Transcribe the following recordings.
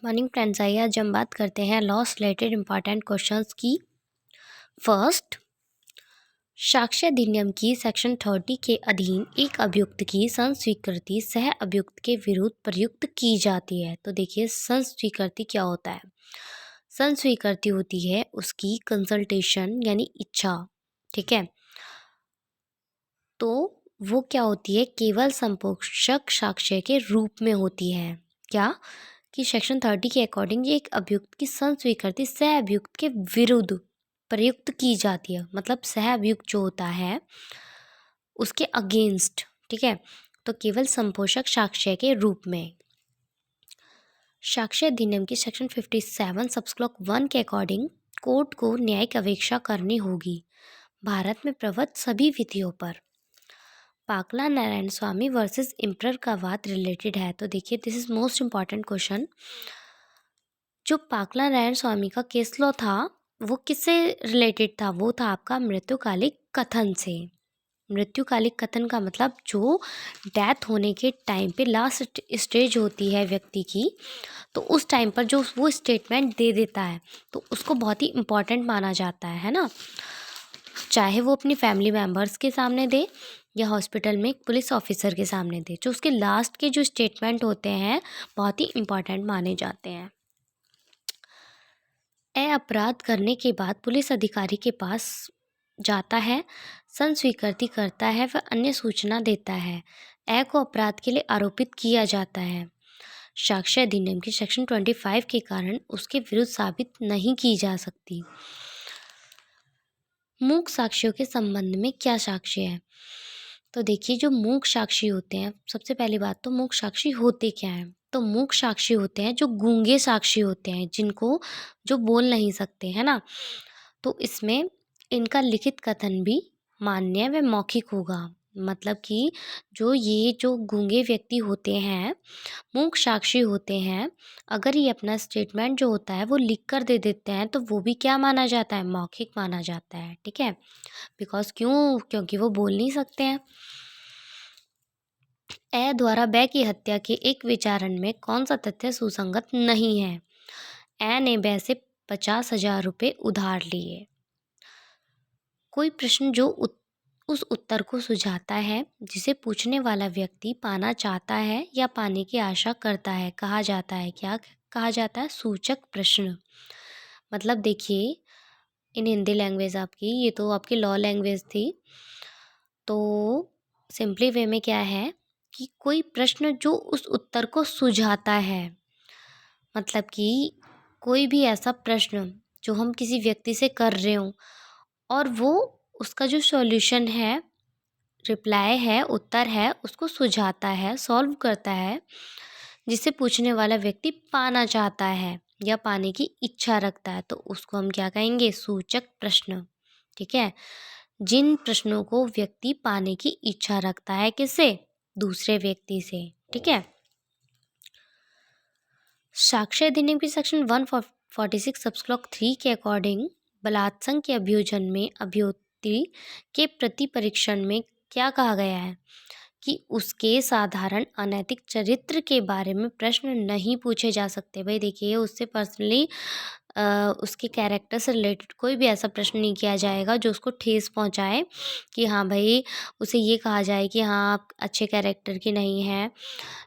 Morning friends, आइए आज हम बात करते हैं लॉ से रिलेटेड इंपॉर्टेंट क्वेश्चंस की। फर्स्ट, साक्ष्य अधिनियम की सेक्शन 30 के अधीन एक अभियुक्त की संस्वीकृति सह अभियुक्त के विरुद्ध प्रयुक्त की जाती है। तो देखिए, संस्वीकृति क्या होता है। संस्वीकृति होती है उसकी कंसल्टेशन यानी इच्छा। ठीक है, तो वो क्या होती है, केवल संपोषक साक्ष्य के रूप में होती है। क्या कि सेक्शन 30 के अकॉर्डिंग ये एक अभियुक्त की संस्वीकृति सह अभियुक्त के विरुद्ध प्रयुक्त की जाती है, मतलब सह अभियुक्त जो होता है उसके अगेंस्ट। ठीक है, तो केवल संपोषक साक्ष्य के रूप में। साक्ष्य अधिनियम की सेक्शन 57 सबक्लॉज 1 के अकॉर्डिंग कोर्ट को न्यायिक अपेक्षा करनी होगी भारत में प्रवृत्त सभी विधियों पर। पाकला नारायण स्वामी वर्सेस इम्परर का वाद रिलेटेड है। तो देखिए, this is most important question. जो पाकला नारायण स्वामी का केस लॉ था वो किससे रिलेटेड था? वो था आपका मृत्युकालिक कथन से। मृत्युकालिक कथन का मतलब जो डेथ होने के टाइम पे लास्ट स्टेज होती है व्यक्ति की, तो उस टाइम पर जो वो स्टेटमेंट दे देता है तो उसको बहुत ही इम्पॉर्टेंट माना जाता है ना। चाहे वो अपनी फैमिली मेम्बर्स के सामने दे या हॉस्पिटल में एक पुलिस ऑफिसर के सामने दे, जो उसके लास्ट के जो स्टेटमेंट होते हैं बहुत ही इम्पॉर्टेंट माने जाते हैं। अपराध करने के बाद पुलिस अधिकारी के पास जाता है, संस्वीकृति करता है व अन्य सूचना देता है। को अपराध के लिए आरोपित किया जाता है। साक्ष्य अधिनियम के सेक्शन 25 के कारण उसके विरुद्ध साबित नहीं की जा सकती। मूक साक्ष्यों के संबंध में क्या साक्ष्य है? तो देखिए, जो मूक साक्षी होते हैं, सबसे पहली बात तो मूक साक्षी होते क्या हैं? तो मूक साक्षी होते हैं जो गूंगे साक्षी होते हैं, जिनको जो बोल नहीं सकते, है ना। तो इसमें इनका लिखित कथन भी मान्य व मौखिक होगा। मतलब कि जो गूंगे व्यक्ति होते हैं, मूक साक्षी होते हैं, अगर ये अपना स्टेटमेंट जो होता है वो लिख कर दे देते हैं तो वो भी क्या माना जाता है? मौखिक माना जाता है। ठीक है, बिकॉज क्योंकि वो बोल नहीं सकते हैं। द्वारा बै की हत्या के एक विचारण में कौन सा तथ्य सुसंगत नहीं है? ने बै से 50,000 रुपये उधार लिए। कोई प्रश्न जो उस उत्तर को सुझाता है जिसे पूछने वाला व्यक्ति पाना चाहता है या पाने की आशा करता है, कहा जाता है क्या? कहा जाता है सूचक प्रश्न। मतलब देखिए, इन हिंदी लैंग्वेज आपकी, ये तो आपकी लॉ लैंग्वेज थी, तो सिंपली वे में क्या है कि कोई प्रश्न जो उस उत्तर को सुझाता है, मतलब कि कोई भी ऐसा प्रश्न जो हम किसी व्यक्ति से कर रहे हों और वो उसका जो सॉल्यूशन है, रिप्लाई है, उत्तर है, उसको सुझाता है, सॉल्व करता है, जिसे पूछने वाला व्यक्ति पाना चाहता है या पाने की इच्छा रखता है, तो उसको हम क्या कहेंगे? सूचक प्रश्न। ठीक है, जिन प्रश्नों को व्यक्ति पाने की इच्छा रखता है, किससे? दूसरे व्यक्ति से। ठीक है, साक्ष्य अधिनियम की सेक्शन 146 सबक्लॉज 3 के अकॉर्डिंग बलात्संग के अभियोजन में अभियुक्ति के प्रति परीक्षण में क्या कहा गया है? कि उसके साधारण अनैतिक चरित्र के बारे में प्रश्न नहीं पूछे जा सकते। भाई देखिए, उससे पर्सनली उसके कैरेक्टर से रिलेटेड कोई भी ऐसा प्रश्न नहीं किया जाएगा जो उसको ठेस पहुंचाए, कि हाँ भाई उसे ये कहा जाए कि हाँ आप अच्छे कैरेक्टर की नहीं हैं,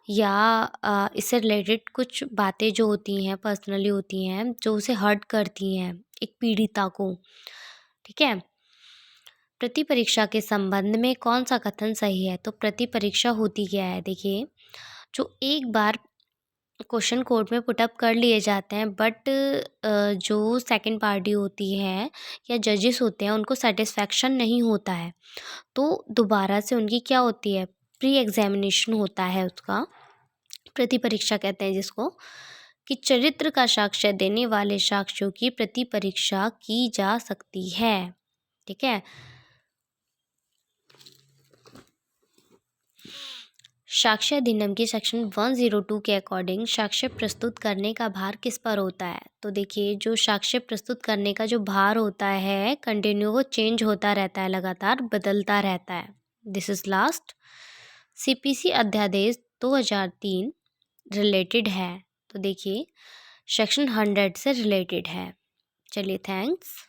या इससे रिलेटेड कुछ बातें जो होती हैं पर्सनली होती हैं जो उसे हर्ट करती हैं एक पीड़िता को। ठीक है, प्रतिपरीक्षा के संबंध में कौन सा कथन सही है? तो प्रतिपरीक्षा होती क्या है? देखिए, जो एक बार क्वेश्चन कोर्ट में पुटअप कर लिए जाते हैं, बट जो सेकंड पार्टी होती है या जजेस होते हैं उनको सेटिस्फैक्शन नहीं होता है, तो दोबारा से उनकी क्या होती है? प्री एग्जामिनेशन होता है, उसका प्रतिपरीक्षा कहते हैं जिसको, कि चरित्र का साक्ष्य देने वाले साक्ष्यों की प्रतिपरीक्षा की जा सकती है। ठीक है, साक्ष्य अधिनियम की सेक्शन 102 के अकॉर्डिंग साक्ष्य प्रस्तुत करने का भार किस पर होता है? तो देखिए, जो साक्ष्य प्रस्तुत करने का जो भार होता है कंटिन्यू, वो चेंज होता रहता है, लगातार बदलता रहता है। This is last. CPC अध्यादेश 2003 रिलेटेड है। तो देखिए सेक्शन 100 से रिलेटेड है। चलिए थैंक्स।